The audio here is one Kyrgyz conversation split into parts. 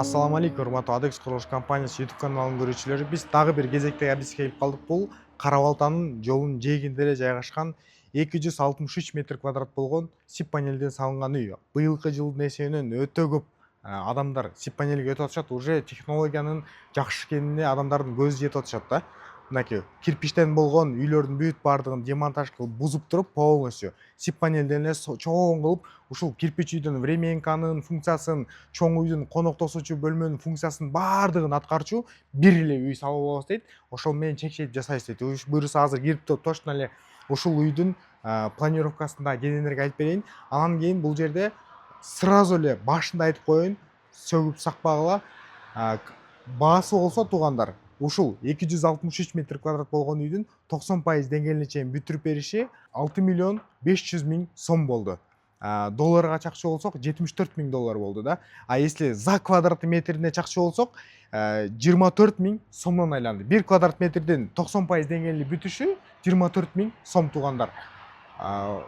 Ассаламу алейкум, урматтуу Адекс курулуш компаниясы YouTube каналынын көрүүчүлөрү. Биз дагы бир кезектеги адиске келип калдык. Бул Кара Балтанын жолунун жээгинде эле жайгашкан 263 метр квадрат болгон СИП панелден салынган үй. Быйылкы жылдын эсебинен өтө көп адамдар СИП панелге өтүп атышат. Уже технологиянын жакшы экенине адамдардын көзү жетип атышат да. Мынакей кирпичтен болгон үйлөрдүн бүт баардыгын демонтаж кылып бузуп туруп полностью СИП панелден эле чоң кылып ушул кирпич үйдүн временканын функциясын, чоң үйдүн конок тосуучу бөлмөнүн функциясынын баардыгын аткарчу бир эле үй салып алабыз дейт. Ошол менен чекчелип жасайбыз дейт. Буюрса азыр кирип точно эле ушул үйдүн планировкасын да кененирээк айтып берейин. Анан кийин бул жерде сразу эле башында айтып коеюн, сөгүп сакпагыла, баасы болсо туугандар, ушул 263 метр квадрат болгон үйдүн 90% деңгээлине чейин бүтүрүп бериши 6 миллион 500 миң сом болду. Долларга чакчы болсок 74 миң доллар болду да. А если за квадрат метрине чакчы болсок 24 миң сомдон айланды. 1 квадрат метрден 90% деңгээлini бүтүшү 24 миң сом туугандар.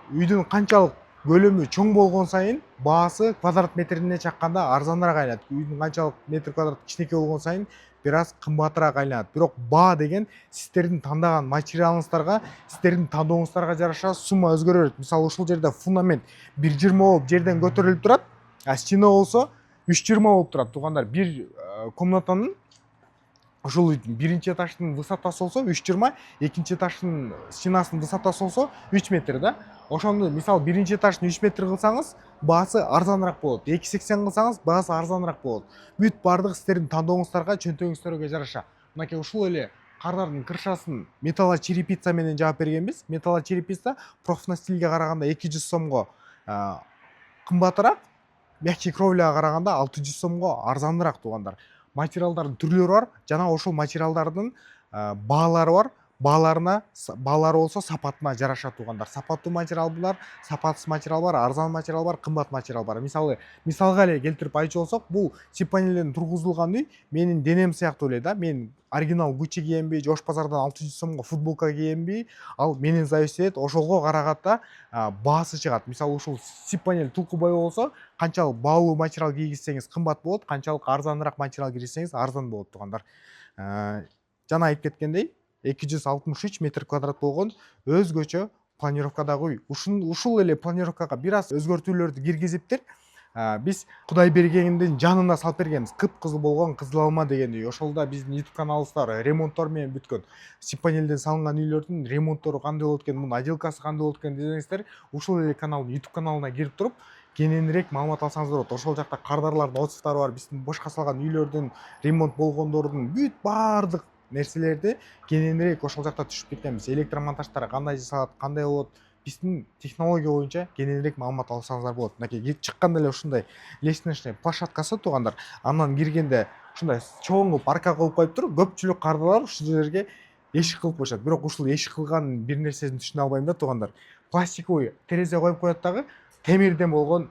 Үйдүн канчалык көлөмү чоң болгон сайын баасы квадрат метрине чакканда арзаныраак айланат. Үйдүн канчалык метр квадрат кичинекей болгон сайын бир аз кымбатыраак айланат. Бирок баа деген сиздердин тандаган материалыңыздарга, сиздердин тандооңуздарга жараша сумма өзгөрөт. Мисалы ушул жерде фундамент 1,20 болуп жерден көтөрүлүп турат, а стена болсо 3,20 болуп турат туугандар. Бир комнатанын ушул үйдүн биринчи этаждын высотасы болсо 3,20, экинчи этаждын стенасынын высотасы болсо 3 метр да. Ошону мисалы биринчи этаждын 3 метр кылсаңыз, баасы арзаныраак болот. 2,80 кылсаңыз, баасы арзаныраак болот. Бүт бардыгы сиздердин тандооңуздарга, чөнтөгүңүздарга жараша. Мынакей ушул эле кардардын крышасын металлочерепица менен жаап бергенбиз. Металлочерепица профнастилге караганда 200 сомго кымбатыраак, мягкий кровляга караганда 600 сомго арзаныраак туугандар. Материалдардын түрлөрү бар, жана ошол материалдардын баалары бар. Баалары болсо сапатына жараша туугандар. Сапаттуу материал бар, сапатсыз материал бар, арзан материал бар, кымбат материал бар. Мисалга эле келтирип айтчу болсок, бул СИП панелден тургузулган үй менин денем сыяктуу эле да. Мен оригинал Gucci кийемби, Жош базардан 600 сомго футболка кийемби, ал менен зависит этет. Ошого караганда баасы чыгат. Мисалы ушул СИП панель тулку бою болсо, канчалык баалуу материал кийгизсеңиз кымбат болот, канчалык арзаныраак материал кийгизсеңиз арзан болот туугандар. Жана айтып кеткендей, 263 метр квадрат болгон өзгөчө планировкадагы үй. Ушул эле планировкага бир аз өзгөртүүлөрдү киргизиптир. Биз Кудайбергендин жанына салып бергенбиз. Кып-кызыл болгон Кызыл алма деген үй. Ошолда биздин YouTube каналыбызда ремонттор менен бүткөн. СИП панелден салынган үйлөрдүн ремонттору кандай болот экен, мунун отделкасы кандай болот экен десеңиздер, ушул эле каналдын YouTube каналына кирип туруп, кененирээк маалымат алсаңыздар болот. Ошол жакта кардарлардын отзывдары бар, биздин бошко салган үйлөрдүн, ремонт болгондордун бүт баардык нерселерди кененирээк ошол жакта түшүп кеткенбиз. Электромонтаждар кандай жасалат, кандай болот, биздин технология боюнча кененирээк маалымат алсаңыздар болот. Мынакей чыкканда эле ушундай лестничный площадкасы туугандар. Андан киргенде ушундай чоң кылып арка кылып коюптур. Көпчүлүк кардарлар ушул жерге эшик кылып коюшат. Бирок ушул эшик кылган бир нерсесин түшүнө албайм да туугандар. Пластиковый терезе коюп коет дагы, темирден болгон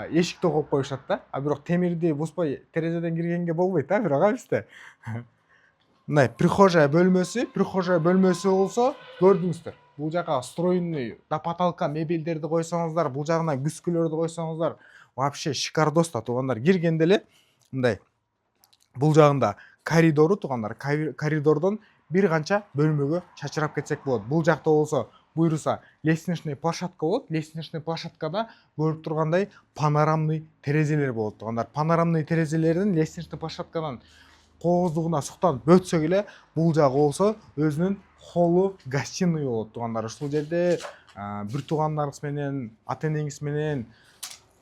эшикти коюп коюшат да. Бирок темирди бузбай терезеден киргенге болбойт да, бирок бизде. Мындай прихожая бөлмөсү болсо, көрдүңүздөр. Бул жака встроенный до потолка мебелдерди койсоңуздар, бул жагына күскүлөрдү койсоңуздар, вообще шикардос да туугандар. Киргенде эле мындай бул жагында коридору туугандар, коридордон бир канча бөлмөгө чачырап кетсек болот. Бул жакта болсо буйруса лестничный площадка болот. Лестничный площадкада көрүп тургандай панорамный терезелер болот туугандар. Панорамный терезелердин лестничный площадкадан кооздугуна суктанып өтсөк эле, бул жагы болсо өзүнүн холлу гостиный болот туугандар. Ушул жерде бир туугандарыңыз менен, ата-энеңиз менен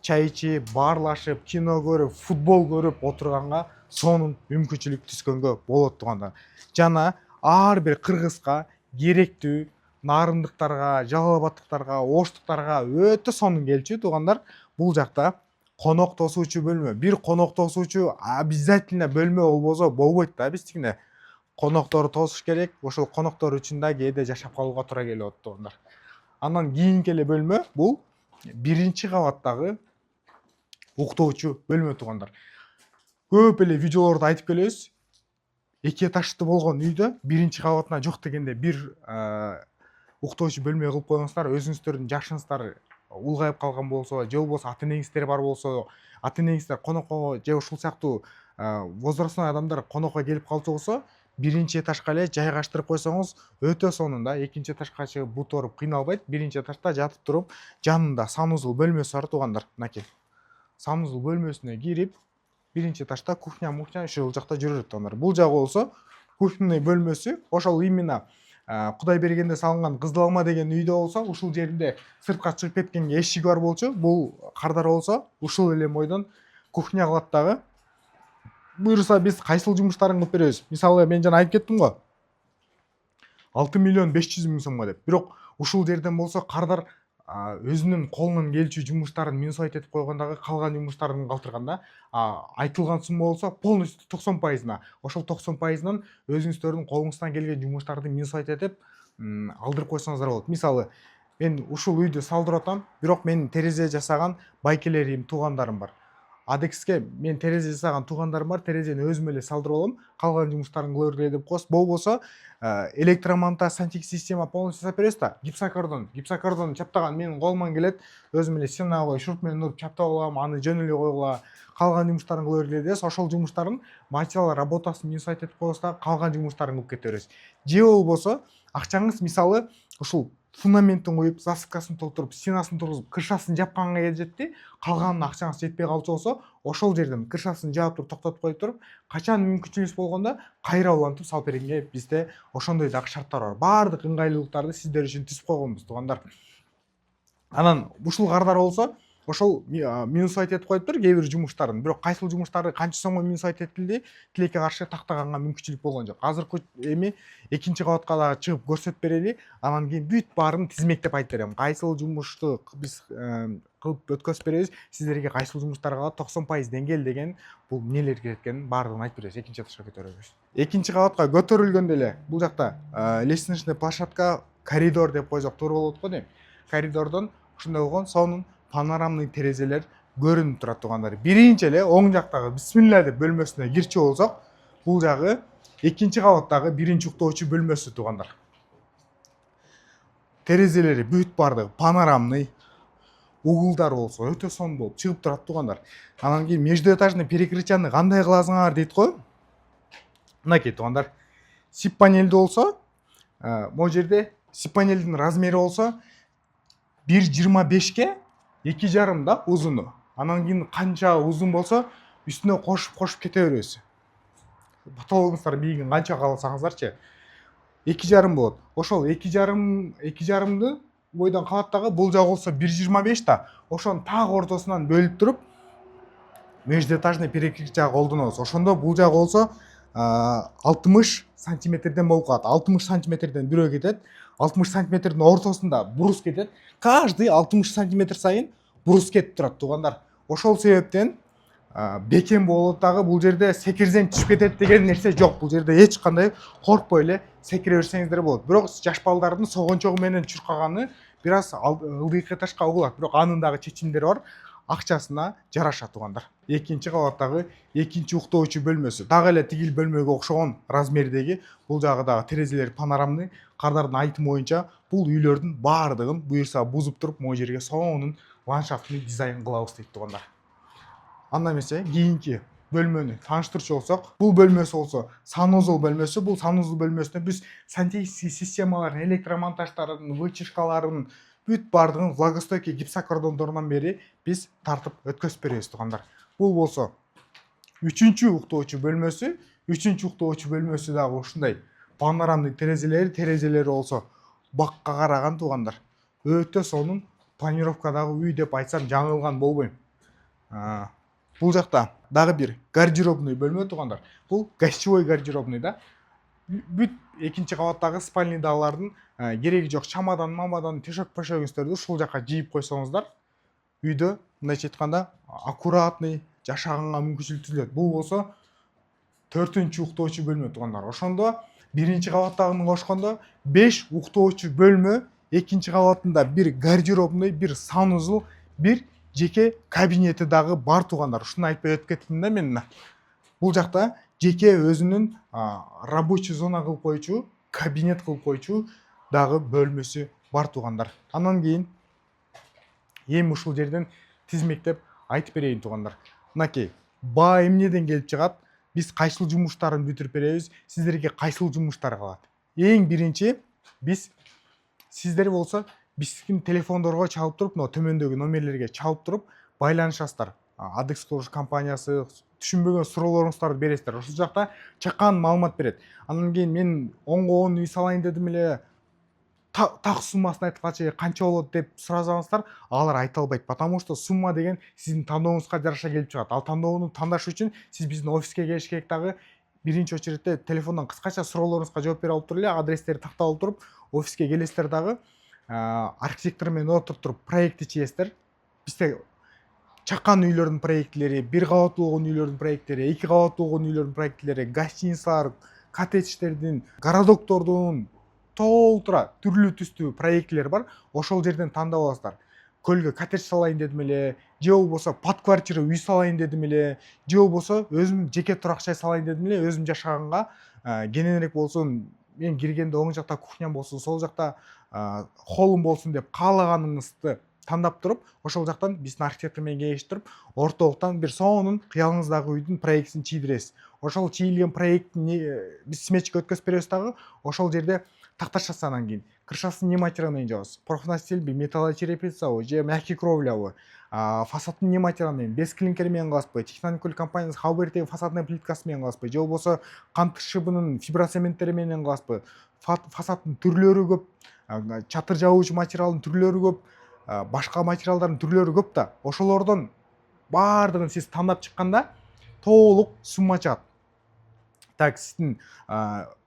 чай ичип, баарлашып, кино көрүп, футбол көрүп отурганга сонун мүмкүнчүлүк түзгөнгө болот туугандар. Жана ар бир кыргызга керектүү нарындыктарга, жалал абадтыктарга, оштуктарга өтө сонун келчү туугандар. Бул жакта конок тосуучу бөлмө. Бир конок тосуучу обязательно бөлмө болбосо болбойт да биздикине. Коноктору тосуш керек. Ошол коноктор үчүн да кээде жашап калууга туура келип атат туугандар. Андан кийинки эле бөлмө бул биринчи кабаттагы уктоочу бөлмө туугандар. Көп эле видеолордо айтып келебиз. 2 этажды болгон үйдө биринчи кабатына жок дегенде бир уктоочу бөлмө кылып коюңуздар. Өзүңүздөрдүн жашыңыздар улгайып калган болсо, же болбосо ата-энеңиздер бар болсо, ата-энеңиздер конокко же ушул сыяктуу возрастной адамдар конокко келип калчу болсо биринчи этажга эле жайгаштырып койсоңуз өтө сонун да. Экинчи этажга чыгып бут оруп кыйналбайт. Биринчи этажда жатып туруп жанында санузел бөлмөсү бар туугандар. Мынакей санузел бөлмөсүнө кирип биринчи этажда кухня ушул жакта жүрөт туугандар. Бул жагы болсо кухня бөлмөсү, ошол именно Кудай бергенде салынган Кызыл Алма деген үйдө болсо, ушул жеринде сыртка чыгып кеткенге эшиги бар болчу. Бул кардар болсо ушул эле мойдон кухня кылат дагы. Буюрса биз кайсыл жумуштарын кылып беребиз? Мисалы мен жана айтып кеттим го. 6 миллион 500 миң сомго деп. Бирок ушул жерден болсо кардар өзүнүн колунан келчү жумуштарын менсуайт этип койгондагы калган жумуштарын калтырганда айтылган сумма болсо полностью 90%. Ошол 90%нан өзүңүздөрдүн колуңуздан келген жумуштарды менсуайт этип алдырып койсоңуздар болот. Мисалы мен ушул үйдү салдырып атам, бирок менин терезе жасаган байкелерим, туугандарым бар. Адекске мен терезе жасаган туугандарым бар, терезени өзүм эле салдырып алам, калган жумуштарын кыла бергиле деп коебуз. Болбосо электромонтаж, сантехник система полностью жасап беребиз да. Гипсокартон чаптаган менин колуман келет, өзүм эле стенага коюп шуруп менен уруп чаптап алам, аны жөн эле койгула, калган жумуштарын кыла бергиле дебиз. Ошол жумуштардын материал работасын менсуайт этип коебуз да, калган жумуштарын кылып кете беребиз. Же болбосо акчаңыз мисалы ушул фундаментин коюп, засыпкасын толтуруп, стенасын тургузуп, крышасын жапканга жетти, калганын акчаңыз жетпей калчу болсо, ошол жерден крышасын жаап туруп, токтотуп коюп туруп, качан мүмкүнчүлүгүңүз болгондо кайра улантып салып бергенге бизде ошондой дагы шарттар бар. Баардык ыңгайлуулуктарды сиздер үчүн түзүп койгонбуз, туугандар. Анан ушул кардар болсо, ошол минусайт этип коюптур кээ бир жумуштарын. Бирок кайсыл жумуштарды канча сомго минусайт этилди, тилекке каршы тактаганга мүмкүнчүлүк болгон жок. Азыркы эми экинчи кабатка дагы чыгып көрсөтүп берели, анан кийин бүт баарын тизмектеп айтып берем. Кайсыл жумушту биз кылып өткөзүп беребиз, сиздерге кайсыл жумуштар калат, 90% деңгээл деген бул эмнелер керек экенин баардыгын айтып беребиз. Экинчи этажга көтөрөбүз. Экинчи кабатка көтөрүлгөндө эле бул жакта лестничный площадка, коридор деп койсок туура болот го дейм. Коридордон ушундай болгон сонун панорамный терезелер көрүнүп турат туугандар. Биринчи эле оң жактагы бисмилла деп бөлмөсүнө кирчү болсок, бул жагы экинчи кабаттагы биринчи уктоочу бөлмөсү туугандар. Терезелери бүт баардыгы панорамный, угулдар болсо өтө сонун болуп чыгып турат туугандар. Анан кийин междуэтажный перекрытияны кандай кыласыңар дейт го. Мынакей туугандар, сип панелди болсо, могу жерде сип панелдин размери болсо 1.25ке 2.5 да узуну. Анан кийин канча узун болсо үстүнө кошуп кете беребиз. Потологуңуздар бийигин канча кааласаңыздарчы 2.5 болот. Ошол 2.5ды бойдон кабаттагы бул жагы болсо 1.25 да. Ошонун так ортосунан бөлүп туруп междуэтажный перекрытия колдонобуз. Ошондо бул жагы болсо 60 сантиметрден болуп калат. 60 сантиметрден бирөө кетет. 60 сантиметрдин ортосунда брус кетет. Каждый 60 сантиметр сайын брус кетип турат туугандар. Ошол себептен бекем болот дагы, бул жерде секирсең түшүп кетет деген нерсе жок. Бул жерде эч кандай коркпой эле секире берсеңиздер болот. Бирок жаш балдардын согончогу менен чуркаганы бир аз ылдыйкы этажга угулат. Бирок анын дагы чечимдери бар. Акчасына жараша туугандар. Экинчи кабаттагы экинчи уктоочу бөлмөсү. Дагы эле тигил бөлмөгө окшогон размердеги, бул жагы дагы терезелери панорамный. Кардардын айтымы боюнча бул үйлөрдүн баардыгын буюрса бузуп туруп, могу жерге сонун ландшафтный дизайн кылабыз дейт туугандар. Анда эмесе кийинки бөлмөнү тааныштырчу болсок, бул бөлмөсү болсо санузел бөлмөсү. Бул санузел бөлмөсүнө биз сантехник системаларын, электромонтаждарын, вытяжкаларын бүт баардыгын влагостойкий гипсокартондорунан бери биз тартып өткөзүп беребиз туугандар. Бул болсо үчүнчү уктоочу бөлмөсү. Үчүнчү уктоочу бөлмөсү дагы ушундай панорамный терезелери болсо бакка караган туугандар. Өтө сонун планировкадагы үй деп айтсам жаңылган болбойм. Бул жакта дагы бир гардеробный бөлмө туугандар. Бул гостевой гардеробный да. Бүт экинчи кабаттагы спальныйдагылардын кереги жок чамадан, мамадан, төшөк-пөшөгүңүздөрдү ушул жака жийип койсоңуздар, үйдө мындайча айтканда аккуратный жашаганга мүмкүнчүлүк түзүлөт. Бул болсо 4-үчү уктоочу бөлмө туугандар. Ошондо биринчи кабаттагыны кошкондо 5 уктоочу бөлмө, экинчи кабатында бир гардеробный, бир санузел, бир жеке кабинети дагы бар туугандар. Ушуну айтпай өтүп кеттим да мен. Бул жакта жеке өзүнүн рабочий зона кылып койчу, кабинет кылып койчу дагы бөлмөсү бар туугандар. Анан кийин эми ушул жерден тизмектеп айтып берейин туугандар. Мынакей баа эмнеден келип чыгат? Биз кайсыл жумуштарын бүтүрүп беребиз, сиздерге кайсыл жумуштар калат. Эң биринчи биз сиздер болсо биздин телефондорго чалып туруп, мына төмөндөгү номерлерге чалып туруп байланышасыздар. ADEX курулуш компаниясы түшүнбөгөн суроолоруңуздарды бересиздер. Ошол жакта чакан маалымат берет. Андан кийин мен 10 үй салайын дедим эле, так суммасын айткачы канча болот деп суразаңыздар, алар айта албайт, потому что сумма деген сиздин тандооңузга жараша келип чыгат. Ал тандоону тандаш үчүн сиз биздин офиске келиш керек дагы. Биринчи очередте телефондон кыскача суроолоруңузга жооп бере алып туруп эле, адрестерди тактап алып туруп офиске келесиздер дагы. Архитектор менен отуруп туруп проектти чыгасыздар. Бизде чакан үйлөрдүн проекттери, 1 кабаттуу болгон үйлөрдүн проекттери, 2 кабаттуу болгон үйлөрдүн проекттери, гостиницалар, коттедждердин, городоктордун толтура түрлүү түстүү проекттер бар. Ошол жерден тандап аласыздар. Көлгө коттедж салайын дедим эле, же болбосо под квартира үй салайын дедим эле, же болбосо өзүм жеке турак жай салайын дедим эле, өзүм жашаганга кененирээк болсун, мен киргенде оң жакта кухням болсун, сол жакта холлум болсун деп каалаганыңызды тандап туруп, ошол жактан биздин архитектор менен кеңешип туруп, ортолуктан бир сонун кыялыңыздагы үйдүн проектин чийдиресиз. Ошол чийилген проектти биз сметчикке өткөзүп беребиз дагы. Ошол жерде такташасы, анан кийин крышасын эмне материал менен жабасыз? Профнастилби, металлочерепицабы же мягкий кровлябы? Фасадын эмне материал менен? Без клинкер менен кыласызбы? Техноникөл компаниясы Халбертеги фасадный плиткасы менен кыласызбы? Же болбосо кант шыбынын фиброцементтери менен кыласызбы? Фасаддын түрлөрү көп, чатыр жабуучу материалдын түрлөрү көп, башка материалдардын түрлөрү көп да. Ошолордон баардыгын сиз тандап чыкканда толук сумма чыгат. Так, сиздин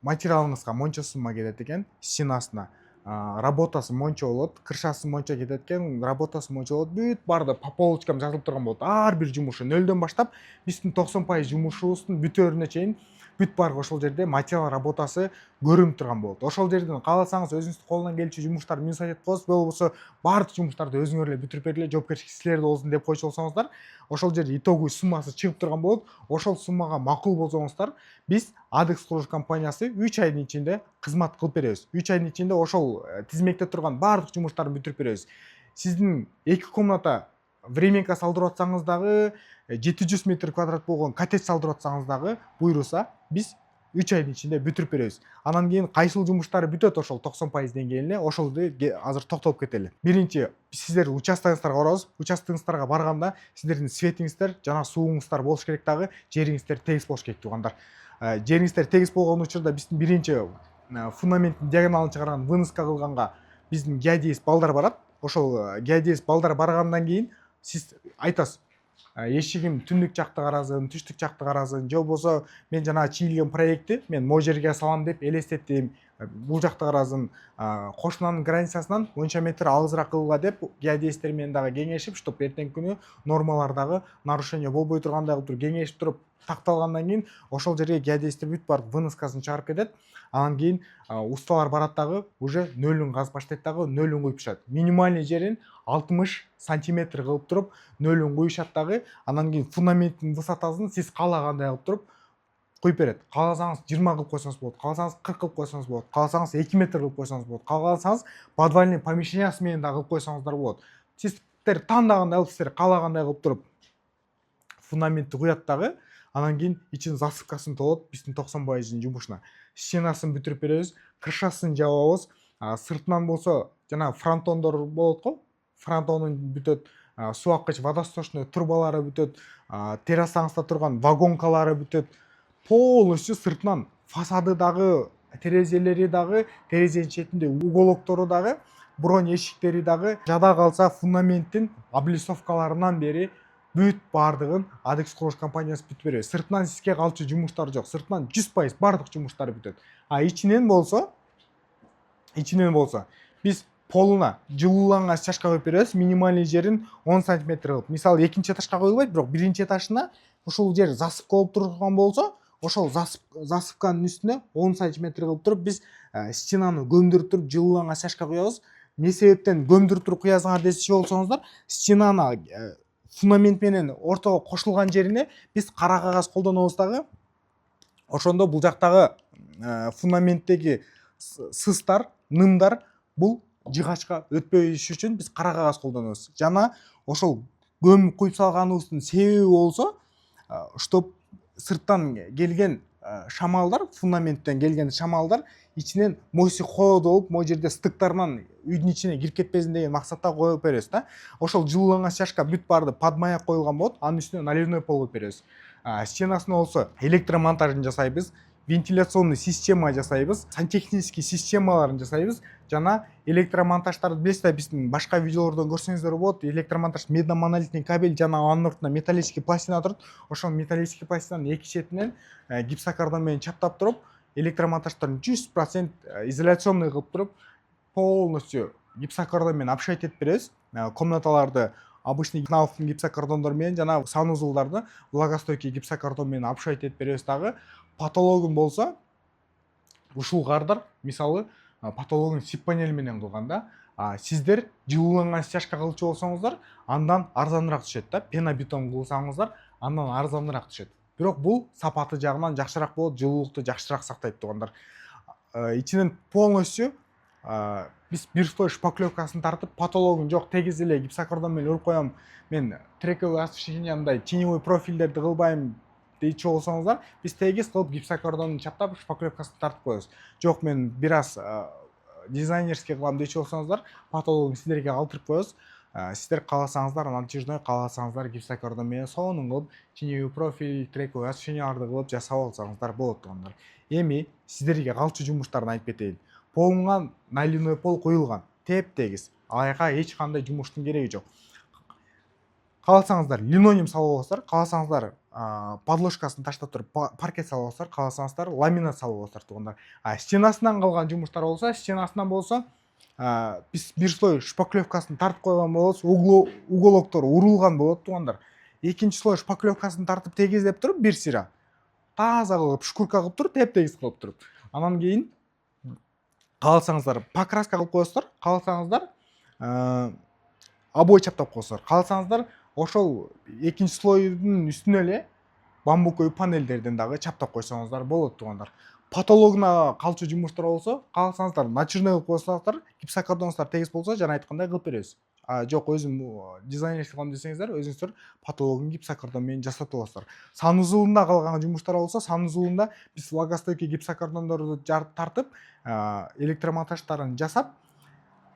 материалыңызга монча сумма кетет экен, стенасына. Работасы монча болот, крышасы монча кетет экен, работасы монча болот. Бүт барды по полочкам жазылып турган болот. Ар бир жумушу нөлдөн баштап биздин 90% жумушубуздун бүтөөрүнө чейин бүт барды ошол жерде материал работасы көрүнүп турган болот. Ошол жерден кааласаңыз өзүңүздүн колунан келчү жумуштарды минус айтып коесуз, болбосо баардык жумуштарды өзүңөр эле бүтүрүп бергиле, жоопкерчилик силерде болсун деп койчу болсоңуздар, ошол жерде итоговый суммасы чыгып турган болот. Ошол суммага макул болсоңуздар, биз ADEX курулуш компаниясы 3 айдын ичинде кызмат кылып беребиз. 3 айдын ичинде ошол тизмекте турган баардык жумуштарды бүтүрүп беребиз. Сиздин 2 комната временка салдырып атсаңыз дагы, 700 метр квадрат болгон коттедж салдырып атсаңыз дагы, буйруса биз 3 айдын ичинде бүтүрүп беребиз. Анан кийин кайсыл жумуштары бүтөт ошол 90% деңгээлине, ошолду азыр токтолуп кетели. Биринчи, сиздер участогуңуздарга барабыз. Участогуңуздарга барганда сиздердин светиңиздер жана сууңуздар болуш керек дагы, жериңиздер тегиз болуш керек туугандар. Жериңиздер тегиз болгон учурда биздин биринчи фундаменттин диагоналын чыгарган, выноска кылганга биздин геодезист балдар барат. Ошол геодезист балдар баргандан кийин сиз айтасыз: эшигим түндүк жакты карасын, түштүк жакты карасын, же болбосо мен жана чийилген проектти мен могу жерге салам деп элестеттим, бул жакты карасын, кошунанын границасынан монча метр алысыраак кылгыла деп геодезисттер менен дагы кеңешип, чтоб эртеңки күнү нормалар дагы нарушение болбой тургандай кылып туруп кеңешип туруп такталгандан кийин ошол жерге геодезисттер бүт баардык выноскасын чыгарып кетет. Анан кийин усталар барат дагы, уже нөлүн казып баштайт дагы, нөлүн куюп турушат. Минимальный жерин 60 сантиметр кылып туруп нөлүн куюшат дагы. Анан кийин фундаменттин высотасын сиз каалагандай кылып туруп куюп берет. Кааласаңыз 20 кылып койсоңуз болот, кааласаңыз 40 кылып койсоңуз болот, кааласаңыз 2 метр кылып койсоңуз болот, кааласаңыз подвальный помещениясы менен дагы кылып койсоңуздар болот. Сиздер тандагандай кылып, сиздер каалагандай кылып туруп фундаментти куят дагы. Анан кийин ичин засыпкасын толот биздин 90% жумушуна. Стенасын бүтүрүп беребиз, крышасын жабабыз. Сыртынан болсо жана фронтондор болот го. Фронтонун бүтөт, суу аккыч водосточный трубалары бүтөт, террасаңызда турган вагонкалары бүтөт. Полностью сыртынан фасады дагы, терезелери дагы, терезенин четинде уголоктору дагы, бронь эшиктери дагы, жада калса фундаменттин облицовкаларынан бери бүт баардыгын ADEX курулуш компаниясы бүтүп берет. Сыртынан сизге калчу жумуштар жок. Сыртынан 100% баардык жумуштары бүтөт. Ичинен болсо биз полуна жылууланган стяжка коюп беребиз. Минимальный жерин 10 см кылып. Мисалы экинчи этажга коюлбайт, бирок биринчи этажына ушул жер засыпка болуп турган болсо, ошол засыпканын үстүнө 10 см кылып туруп биз стенаны көмдүрүп туруп жылууланган стяжка куябыз. Не себептен көмдүрүп туруп куясыңар десе болсоңуздар, стенаны фундамент менен ортого кошулган жерине биз кара кагаз колдонобуз дагы. Ошондо бул жактагы фундаменттеги сыстар, нымдар бул жыгачка өтпөйүш үчүн биз кара кагаз колдонобуз. Жана ошол көмүп куюп салганыбыздын себеби болсо, чтоб сырттан келген шамалдар, фундаменттен келген шамалдар içinен мойсы холод болуп, могу жерде стыктарынан үйдүн ичине кирип кетпесин деген максатта коюп беребиз да. Ошол жылууланган стяжка бүт барды подмаяк коюлган болот, анын үстүнө наливной пол коюп беребиз. Стенасына болсо электромонтажын жасайбыз, вентиляционный система жасайбыз, сантехнический системаларын жасайбыз. Жана электромонтаждарды билесиз да, биздин башка видеолордон көрсөңүздөр болот. Электромонтаж медно-монолитный кабель жана анын ортунда металлический пластина турат. Ошол металлический пластинанын эки четинен гипсокартон менен чаптап туруп, электромонтаждарын 100% изоляционный кылып туруп, полностью гипсокартон менен обшить этип беребиз. Комнаталарды обычный кнауфтун гипсокартондору менен жана санузулдарды влагостойкий гипсокартон менен обшить этип беребиз дагы. Патологун болсо, ушул кардар, мисалы, патологун сип панель менен кылганда, сиздер жылууланган стяжка кылчу болсоңуздар, андан арзаныраак түшөт да. Пенобетон кылсаңыздар, андан арзаныраак түшөт. Бирок бул сапаты жагынан жакшыраак болот, жылуулукту жакшыраак сактайт туугандар. Ичинен полностью биз бир слой шпаклевкасын тартып, патологун жок, тегиз эле гипсокартон менен уруп коем, мен трековый освещениямдай теневой профилдерди кылбайм дейчү болсоңуздар, биз тегиз кылып гипсокартонун чаптап шпаклевкасын тартып коебуз. Жок, мен бир аз дизайнерский кылам дейчү болсоңуздар, патологун сиздерге калтырып коебуз. Сиздер кааласаңыздар, натяжной, кааласаңыздар гипсокартон менен сонун кылып, теневой профиль, трековый освещенияларды кылып жасап алсаңыздар болот туугандар. Эми сиздерге калчу жумуштарын айтып кетейин. Полуңа наливной пол коюлган, теп-тегиз. Айга эч кандай жумуштун кереги жок. Кааласаңыздар линолеум салып аласыздар, кааласаңыздар подложкасын таштап туруп паркет салып аласыздар, кааласаңыздар ламинат салып аласыздар туугандар. Стенасынан калган жумуштар болсо, стенасынан болсо, биз бир слой шпаклевкасын тартып койгон болобуз, уголоктору урулган болот туугандар. Экинчи слой шпаклевкасын тартып тегиздеп туруп, бир сыйра таза кылып, шкурка кылып туруп, теп-тегиз кылып туруп. Анан кийин кааласаңыздар покраска кылып коесуздар, кааласаңыздар обой чаптап коесуздар, кааласаңыздар ошол экинчи слойдун үстүнө эле бамбуковый панелдерден дагы чаптап койсоңуздар болот туугандар. Патологуна калчу жумуштар болсо, кааласаңыздар натяжной кылып койсоңуздар, гипсокартонуңуздар тегиз болсо, жана айткандай кылып беребиз. Жок, өзүм дизайнерский кылам десеңиздер, өзүңүздөр патологун гипсокартон менен жасатып аласыздар. Санузулунда калган жумуштар болсо, санузулунда биз влагостойкий гипсокартондорду тартып, электромонтаждарын жасап,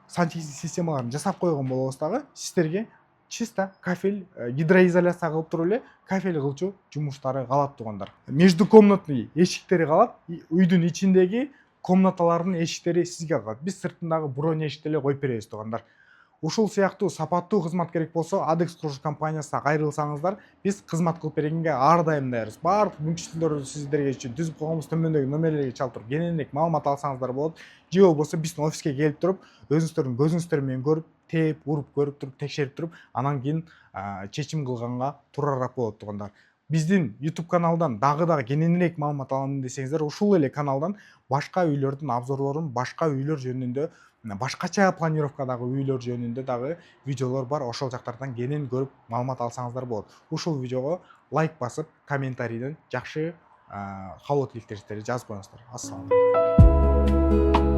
сантехнический системаларын жасап койгон болобуз дагы. Сиздерге чисто кафель, гидроизоляция кылып туруп эле кафель кылчу жумуштары калат туугандар. Междукомнатный эшиктери калат, үйдүн ичиндеги комнаталардын эшиктери сизге калат. Биз сыртындагы бронь эшикти эле коюп беребиз туугандар. Ушул сыяктуу сапаттуу кызмат керек болсо, Adex Курулуш компаниясына кайрылсаңыздар, биз кызмат кылып бергенге ар дайым даярбыз. Баардык мүмкүнчүлүктөрдү сиздерге түзүп койгонбуз, төмөндөгү номерлерге чалып туруп, кененирээк маалымат алсаңыздар болот. Же болбосо биздин офиске келип туруп, өзүңүздөрдүн көзүңүздөр менен көрүп, тээп, уруп, көрүп туруп, текшерип туруп, анан кийин чечим кылганга туурараак болот туугандар. Биздин YouTube каналдан дагы кененирээк маалымат аламын десеңиздер, ушул эле каналдан башка үйлөрдүн обзорлорун, башка үйлөр жөнүндө, башкача планировкадагы үйлөр жөнүндө дагы видеолор бар. Ошол жактардан кенен көрүп маалымат алсаңыздар болот. Ушул видеого лайк басып, комментарийден жакшы кабыл тилектериңиздерди жазып коюңуздар. Ассалам алейкум.